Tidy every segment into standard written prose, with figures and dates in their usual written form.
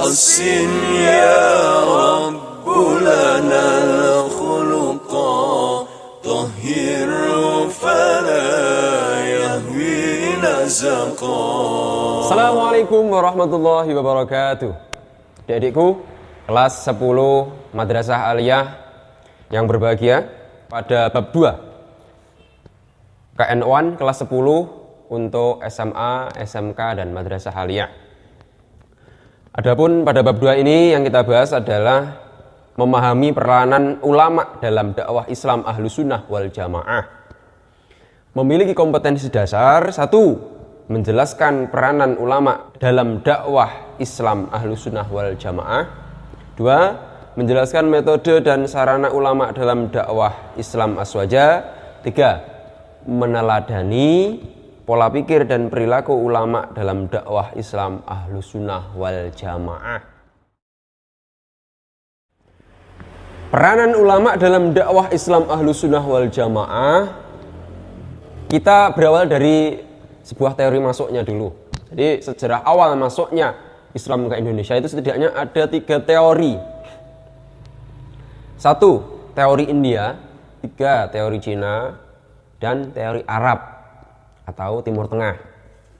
حسن يا رب لنا الخلقا طهره فلا يهوي نزقا. Assalamualaikum warahmatullahi wabarakatuh. Adik-adikku kelas 10 Madrasah Aliyah yang berbahagia, pada bab 2 KN1 kelas 10 untuk SMA, SMK dan Madrasah Aliyah. Adapun pada bab 2 ini yang kita bahas adalah memahami peranan ulama dalam dakwah Islam Ahlussunnah wal Jamaah. Memiliki kompetensi dasar: 1. Menjelaskan peranan ulama dalam dakwah Islam Ahlussunnah wal Jamaah. 2. Menjelaskan metode dan sarana ulama dalam dakwah Islam Aswaja. 3. Meneladani pola pikir dan perilaku ulama dalam dakwah Islam Ahlussunnah wal Jamaah. Peranan ulama dalam dakwah Islam Ahlussunnah wal Jamaah, kita berawal dari sebuah teori masuknya dulu. Jadi sejarah awal masuknya Islam ke Indonesia itu setidaknya ada 3 teori. 1. Teori India. 3. Teori Cina. Dan teori Arab atau Timur Tengah.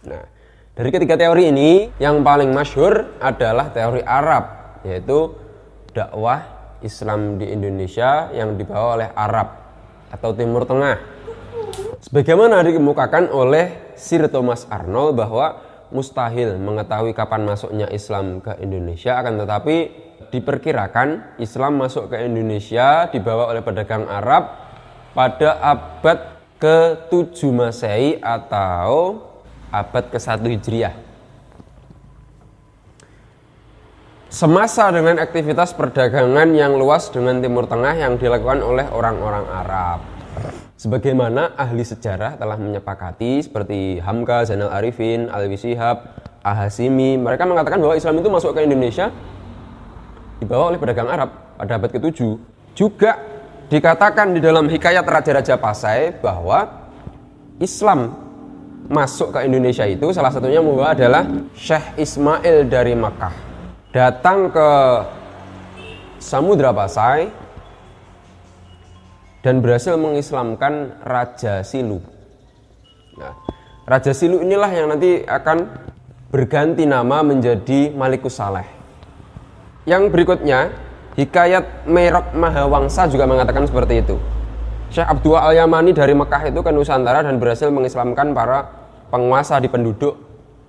Nah, dari ketiga teori ini yang paling masyhur adalah teori Arab, yaitu dakwah Islam di Indonesia yang dibawa oleh Arab atau Timur Tengah. Sebagaimana dikemukakan oleh Sir Thomas Arnold bahwa mustahil mengetahui kapan masuknya Islam ke Indonesia, akan tetapi diperkirakan Islam masuk ke Indonesia dibawa oleh pedagang Arab pada abad ke-7 Masehi atau abad ke-1 Hijriah. Semasa dengan aktivitas perdagangan yang luas dengan Timur Tengah yang dilakukan oleh orang-orang Arab. Sebagaimana ahli sejarah telah menyepakati seperti Hamka, Zainal Arifin, Alwi Shihab, Al-Hashimi, mereka mengatakan bahwa Islam itu masuk ke Indonesia dibawa oleh pedagang Arab pada abad ke-7. Juga dikatakan di dalam Hikayat Raja-Raja Pasai bahwa Islam masuk ke Indonesia itu salah satunya membawa adalah Syekh Ismail dari Makkah datang ke Samudra Pasai dan berhasil mengislamkan Raja Silu. Nah, Raja Silu inilah yang nanti akan berganti nama menjadi Malikus Saleh. Yang berikutnya, Hikayat Merok Mahawangsa juga mengatakan seperti itu. Syekh Abdullah Al-Yamani dari Mekah itu ke Nusantara dan berhasil mengislamkan para penguasa di penduduk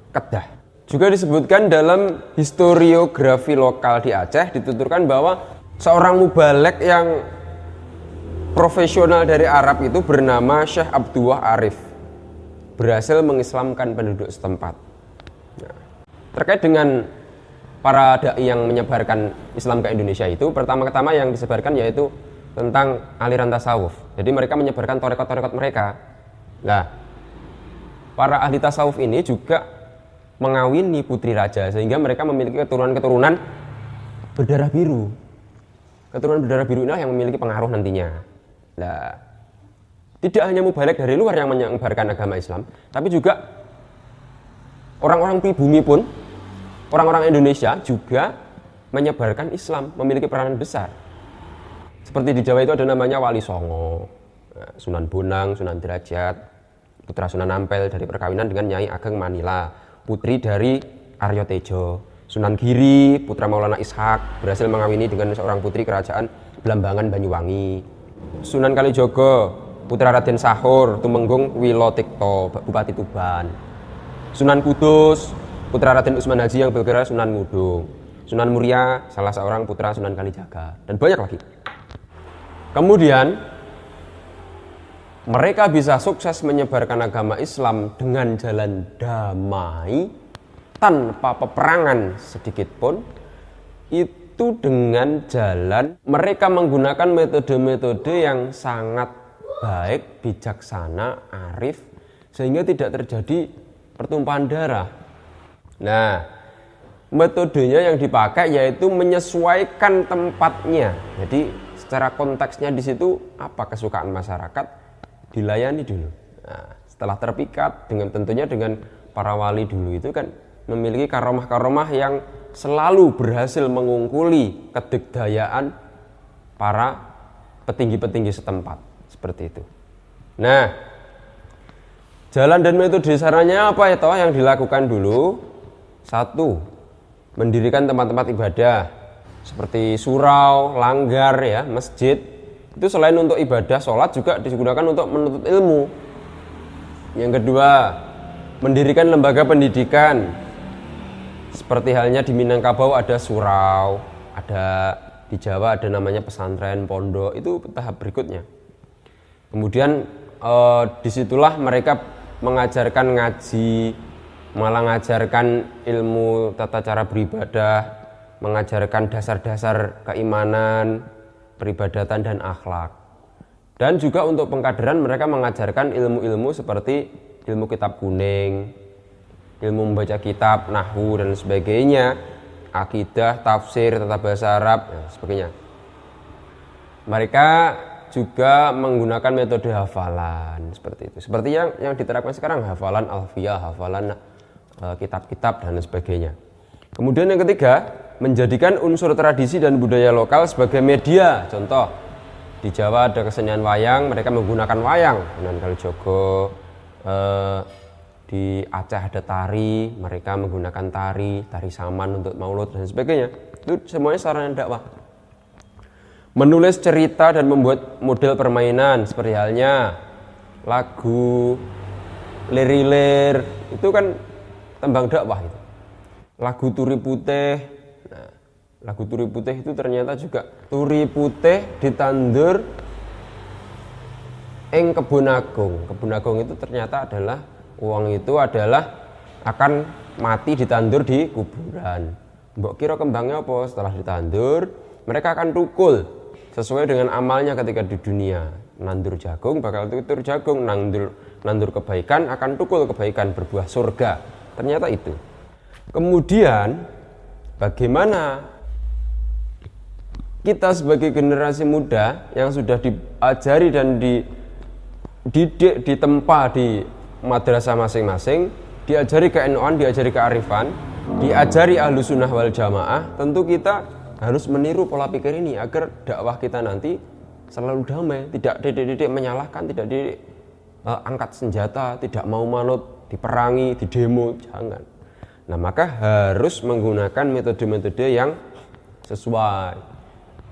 Kedah. Juga disebutkan dalam historiografi lokal di Aceh, dituturkan bahwa seorang mubalek yang profesional dari Arab itu bernama Syekh Abdullah Arif berhasil mengislamkan penduduk setempat. Nah, terkait dengan para dai yang menyebarkan Islam ke Indonesia itu, pertama-tama yang disebarkan yaitu tentang aliran tasawuf. Jadi mereka menyebarkan torekot-torekot mereka. Nah, para ahli tasawuf ini juga mengawini putri raja sehingga mereka memiliki keturunan-keturunan berdarah biru. Keturunan berdarah biru inilah yang memiliki pengaruh nantinya. Nah, tidak hanya mubalek dari luar yang menyebarkan agama Islam, tapi juga orang-orang pribumi pun, orang-orang Indonesia juga menyebarkan Islam, memiliki peranan besar. Seperti di Jawa itu ada namanya Wali Songo, Sunan Bonang, Sunan Derajat, putra Sunan Ampel dari perkawinan dengan Nyai Ageng Manila, putri dari Aryo Tejo. Sunan Giri, putra Maulana Ishak, berhasil mengawini dengan seorang putri kerajaan Blambangan Banyuwangi. Sunan Kalijogo, putra Raden Sahur, Tumenggung Wilotikto, Bupati Tuban. Sunan Kudus, putra Raden Usman Haji yang bergerak Sunan Ngudung. Sunan Muria, salah seorang putra Sunan Kalijaga, dan banyak lagi. Kemudian mereka bisa sukses menyebarkan agama Islam dengan jalan damai tanpa peperangan sedikit pun, itu dengan jalan mereka menggunakan metode-metode yang sangat baik, bijaksana, arif, sehingga tidak terjadi pertumpahan darah. Nah, metodenya yang dipakai yaitu menyesuaikan tempatnya. Jadi secara konteksnya di situ apa kesukaan masyarakat dilayani dulu. Nah, setelah terpikat dengan tentunya dengan para wali dulu itu kan memiliki karomah-karomah yang selalu berhasil mengungkuli kedikdayaan para petinggi-petinggi setempat. Seperti itu. Nah, jalan dan metode caranya apa ya toh yang dilakukan dulu? Satu, mendirikan tempat-tempat ibadah seperti surau, langgar ya, masjid. Itu selain untuk ibadah, sholat juga digunakan untuk menuntut ilmu. Yang kedua, mendirikan lembaga pendidikan. Seperti halnya di Minangkabau ada surau, ada di Jawa ada namanya pesantren, pondok, itu tahap berikutnya. Kemudian disitulah mereka mengajarkan ngaji, malah mengajarkan ilmu tata cara beribadah, mengajarkan dasar-dasar keimanan, peribadatan dan akhlak. Dan juga untuk pengkaderan mereka mengajarkan ilmu-ilmu seperti ilmu kitab kuning, ilmu membaca kitab, nahwu dan sebagainya, akidah, tafsir, tata bahasa Arab dan sebagainya. Mereka juga menggunakan metode hafalan seperti itu. Seperti yang diterapkan sekarang, hafalan alfiyah, hafalan kitab-kitab dan sebagainya. Kemudian yang ketiga, menjadikan unsur tradisi dan budaya lokal sebagai media. Contoh, di Jawa ada kesenian wayang, mereka menggunakan wayang, Sunan Kalijogo. Di Aceh ada tari, mereka menggunakan tari saman untuk maulud dan sebagainya. Itu semuanya sarana dakwah. Menulis cerita dan membuat model permainan seperti halnya lagu Lirilir, itu kan tembang dakwah itu. Lagu Turi Putih. Nah, lagu Turi Putih itu ternyata juga turi putih ditandur ing Kebun Agung. Kebun Agung itu ternyata adalah uang itu adalah akan mati ditandur di kuburan. Mbok kira kembangnya apa? Setelah ditandur, mereka akan tukul sesuai dengan amalnya ketika di dunia. Nandur jagung bakal tutur jagung, nandur kebaikan akan tukul kebaikan, berbuah surga. Ternyata itu. Kemudian bagaimana kita sebagai generasi muda yang sudah diajari dan dididik, ditempa di madrasah masing-masing, diajari ke-NU-an, diajari kearifan, diajari ahlu sunnah wal jamaah, tentu kita harus meniru pola pikir ini agar dakwah kita nanti selalu damai, tidak didik menyalahkan, tidak didik angkat senjata, tidak mau manut, diperangi, didemo, jangan. Nah, maka harus menggunakan metode-metode yang sesuai.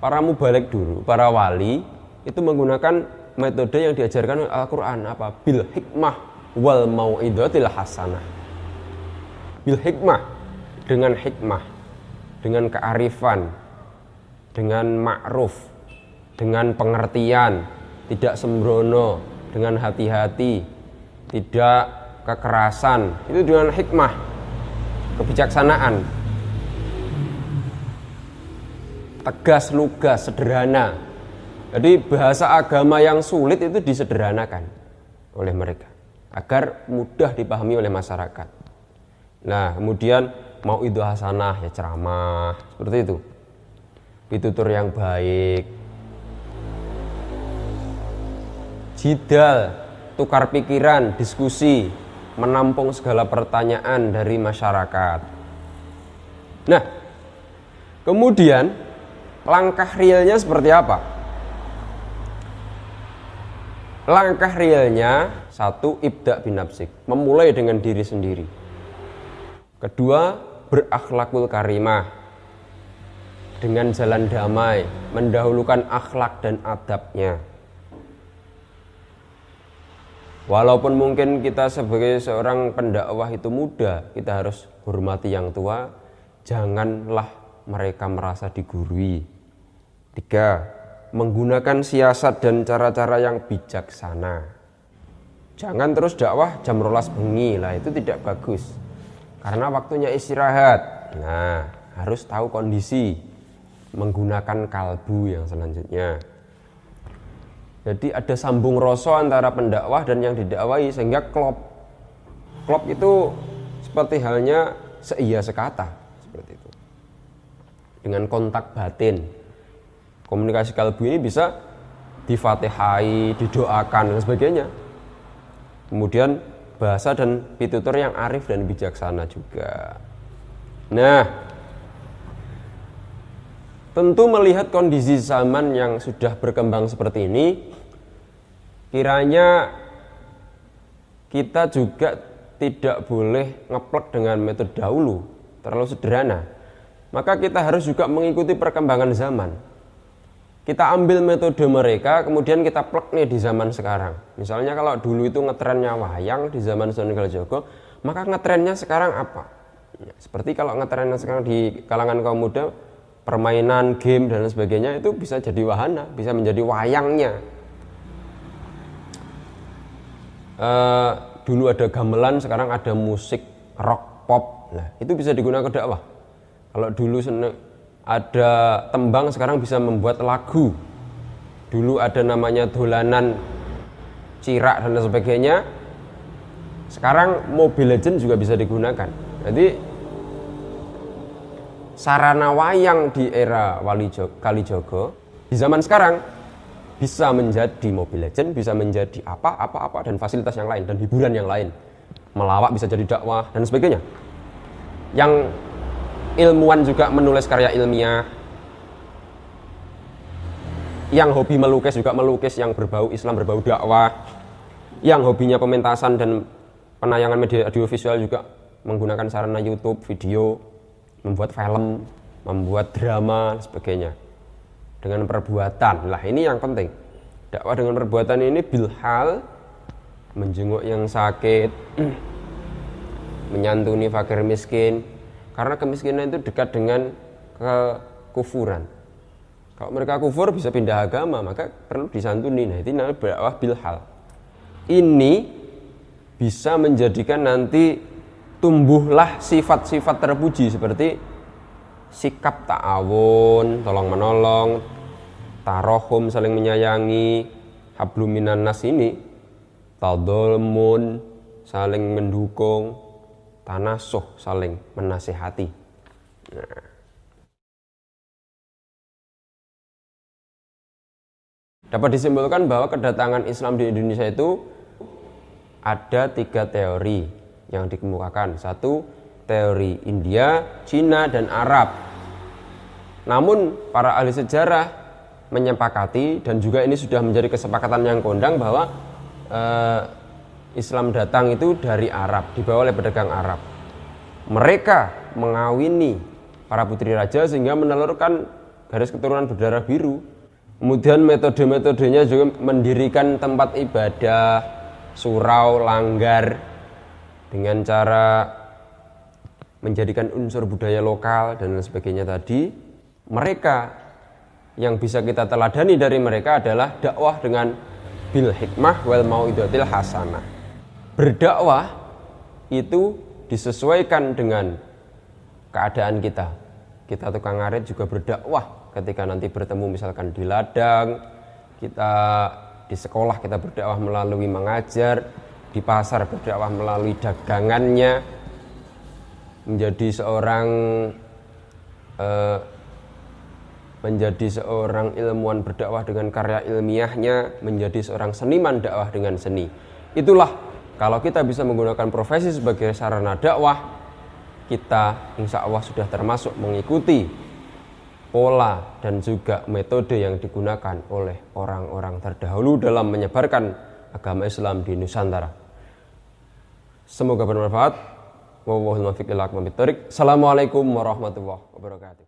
Para mubalik dulu, para wali itu menggunakan metode yang diajarkan oleh Al-Quran, apa? Bil hikmah wal mau'idatil hasanah. Bil hikmah, dengan hikmah, dengan kearifan, dengan ma'ruf, dengan pengertian, tidak sembrono, dengan hati-hati, tidak kekerasan, itu dengan hikmah, kebijaksanaan, tegas, lugas, sederhana. Jadi bahasa agama yang sulit itu disederhanakan oleh mereka agar mudah dipahami oleh masyarakat. Nah, kemudian mau'idhah hasanah, ya ceramah, seperti itu. Pitutur yang baik. Jidal, tukar pikiran, diskusi, menampung segala pertanyaan dari masyarakat. Nah, kemudian langkah realnya seperti apa? Langkah realnya, satu, ibda' binafsik, memulai dengan diri sendiri. Kedua, berakhlakul karimah, dengan jalan damai, mendahulukan akhlak dan adabnya. Walaupun mungkin kita sebagai seorang pendakwah itu muda, kita harus hormati yang tua, janganlah mereka merasa digurui. 3, menggunakan siasat dan cara-cara yang bijaksana. Jangan terus dakwah jam 12 bengi, lah itu tidak bagus. Karena waktunya istirahat. Nah, harus tahu kondisi, menggunakan kalbu yang selanjutnya. Jadi ada sambung rasa antara pendakwah dan yang didakwahi sehingga klop. Klop itu seperti halnya seia sekata, seperti itu. Dengan kontak batin. Komunikasi kalbu ini bisa difatihai, didoakan dan sebagainya. Kemudian bahasa dan pitutur yang arif dan bijaksana juga. Nah, Tentu melihat kondisi zaman yang sudah berkembang seperti ini, kiranya kita juga tidak boleh ngeplek dengan metode dahulu, terlalu sederhana. Maka kita harus juga mengikuti perkembangan zaman. Kita ambil metode mereka, kemudian kita plek nih di zaman sekarang. Misalnya kalau dulu itu ngetrennya wayang di zaman Sunan Kalijaga, maka ngetrennya sekarang apa? Ya, seperti kalau ngetrennya sekarang di kalangan kaum muda, permainan, game, dan sebagainya, itu bisa jadi wahana, bisa menjadi wayangnya. Dulu ada gamelan, sekarang ada musik rock, pop. Nah, itu bisa digunakan dakwah. Kalau dulu ada tembang, sekarang bisa membuat lagu. Dulu ada namanya dolanan cirak dan sebagainya, sekarang Mobile Legends juga bisa digunakan. Jadi sarana wayang di era Kalijogo di zaman sekarang bisa menjadi Mobile Legends, bisa menjadi apa dan fasilitas yang lain dan hiburan yang lain. Melawak bisa jadi dakwah dan sebagainya. Yang ilmuwan juga menulis karya ilmiah. Yang hobi melukis juga melukis yang berbau Islam, berbau dakwah. Yang hobinya pementasan dan penayangan media audiovisual juga menggunakan sarana YouTube, video, membuat film, membuat drama, dan sebagainya. Dengan perbuatan, lah ini yang penting. Dakwah dengan perbuatan ini bilhal, menjenguk yang sakit, menyantuni fakir miskin. Karena kemiskinan itu dekat dengan kekufuran. Kalau mereka kufur bisa pindah agama, maka perlu disantuni. Nah, itu namanya dakwah bilhal. Ini bisa menjadikan nanti tumbuhlah sifat-sifat terpuji seperti sikap ta'awun, tolong menolong, tarohum, saling menyayangi, hablum minan nas ini, tadolmun, saling mendukung, tanasuh, saling menasihati. Nah. Dapat disimpulkan bahwa kedatangan Islam di Indonesia itu ada 3 teori yang dikemukakan. 1, teori India, Cina, dan Arab. Namun para ahli sejarah menyepakati, dan juga ini sudah menjadi kesepakatan yang kondang, bahwa Islam datang itu dari Arab, dibawa oleh pedagang Arab. Mereka mengawini para putri raja sehingga menelurkan garis keturunan berdarah biru. Kemudian metode-metodenya juga mendirikan tempat ibadah, surau, langgar, dengan cara menjadikan unsur budaya lokal dan sebagainya tadi. Mereka yang bisa kita teladani dari mereka adalah dakwah dengan bil hikmah wal mau'izatil hasanah. Berdakwah itu disesuaikan dengan keadaan kita. Kita tukang ngarit juga berdakwah ketika nanti bertemu misalkan di ladang, kita di sekolah kita berdakwah melalui mengajar, di pasar berdakwah melalui dagangannya, menjadi seorang ilmuwan berdakwah dengan karya ilmiahnya, menjadi seorang seniman dakwah dengan seni. Itulah kalau kita bisa menggunakan profesi sebagai sarana dakwah, kita insya Allah sudah termasuk mengikuti pola dan juga metode yang digunakan oleh orang-orang terdahulu dalam menyebarkan agama Islam di Nusantara. Semoga bermanfaat. Wallahul muwaffiq ila aqwamit thoriq. Assalamualaikum warahmatullahi wabarakatuh.